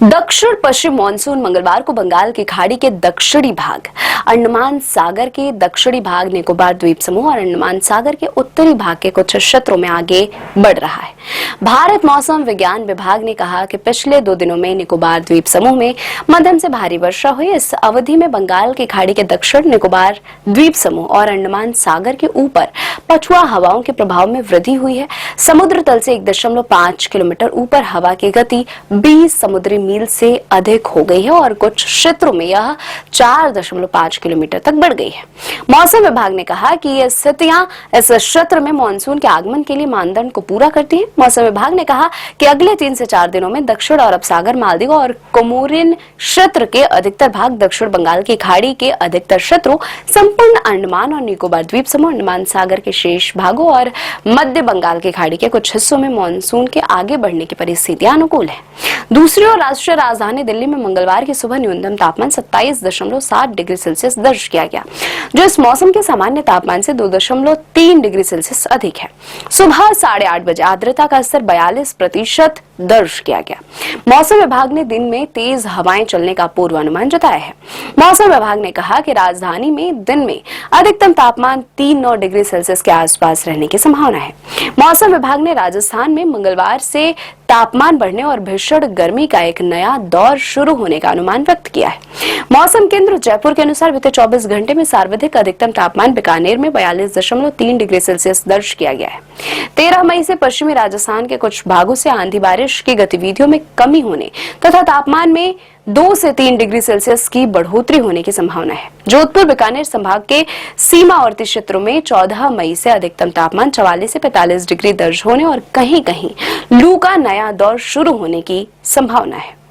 दक्षिण पश्चिम मानसून मंगलवार को बंगाल की खाड़ी के दक्षिणी भाग, अंडमान सागर के दक्षिणी भाग, निकोबार द्वीप समूह और अंडमान सागर के उत्तरी भाग के कुछ क्षेत्रों में आगे बढ़ रहा है। भारत मौसम विज्ञान विभाग ने कहा कि पिछले 2 दिनों में निकोबार द्वीप समूह में मध्यम से भारी वर्षा हुई। इस अवधि में बंगाल की खाड़ी के दक्षिण, निकोबार द्वीप समूह और अंडमान सागर के ऊपर पछुआ हवाओं के प्रभाव में वृद्धि हुई है। समुद्र तल से 1.5 किलोमीटर ऊपर हवा की गति 20 समुद्री मील से अधिक हो गई है और कुछ क्षेत्रों में यह 4.5 किलोमीटर तक बढ़ गई है। मौसम विभाग ने कहा कि ये स्थितियां इस क्षेत्र में मानसून के आगमन के लिए मानदंड को पूरा करती हैं। मौसम विभाग ने कहा कि अगले 3 से 4 दिनों में दक्षिण अरब सागर, मालदीव और कोमोरिन क्षेत्र के अधिकतर भाग, दक्षिण बंगाल की खाड़ी के अधिकतर क्षेत्रों, संपूर्ण अंडमान और निकोबार द्वीप समूह, अंडमान सागर के शेष भागों और मध्य बंगाल की खाड़ी के कुछ हिस्सों में मानसून के आगे बढ़ने की परिस्थितियां अनुकूल है। दूसरी ओर राष्ट्रीय राजधानी दिल्ली में मंगलवार की सुबह न्यूनतम तापमान 27.7 डिग्री सेल्सियस दर्ज किया गया, जो इस मौसम के सामान्य तापमान से 2.3 डिग्री सेल्सियस अधिक है। सुबह 8:30 बजे आर्द्रता का स्तर 42% दर्ज किया गया। मौसम विभाग ने दिन में तेज हवाएं चलने का पूर्वानुमान जताया है। मौसम विभाग ने कहा कि राजधानी में दिन में अधिकतम तापमान 3-9 डिग्री सेल्सियस के आसपास रहने की संभावना है। मौसम विभाग ने राजस्थान में मंगलवार से तापमान बढ़ने और भीषण गर्मी का एक नया दौर शुरू होने का अनुमान व्यक्त किया है। मौसम केंद्र जयपुर के अनुसार बीते 24 घंटे में सर्वाधिक अधिकतम तापमान बीकानेर में 42.3 डिग्री सेल्सियस दर्ज किया गया है। 13 मई से पश्चिमी राजस्थान के कुछ भागों से आंधी बारिश की गतिविधियों में कमी होने तथा तापमान में 2 से 3 डिग्री सेल्सियस की बढ़ोतरी होने की संभावना है। जोधपुर, बीकानेर संभाग के सीमावर्ती क्षेत्रों में 14 मई से अधिकतम तापमान 44 से 45 डिग्री दर्ज होने और कहीं-कहीं लू का नया दौर शुरू होने की संभावना है।